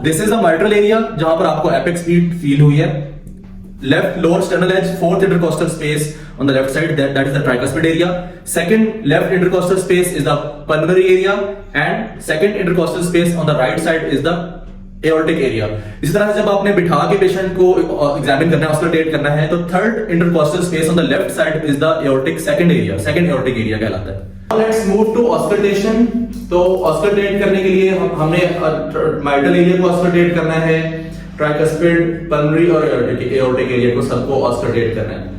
This is the mitral area जहां पर आपको एपेक्स बीट फील हुई है. Left lower sternal edge, fourth intercostal space on the left side, that is the tricuspid area. Second left intercostal space is the pulmonary area, and second intercostal space on the right side is the aortic area. इसी तरह से जब आपने बिठा के patient को examine करना है, ऑस्कल्टेट करना है, तो third intercostal space on the left side is the aortic second aortic area कहलाता है. Let's move to auscultation. तो ऑस्कल्टेट करने के लिए हमने माइट्रल एरिया को ऑस्कल्टेट करना है, ट्राइकस्पिड, पल्मोनरी और एओर्टिक एरिया को सबको ऑस्कल्टेट करना है.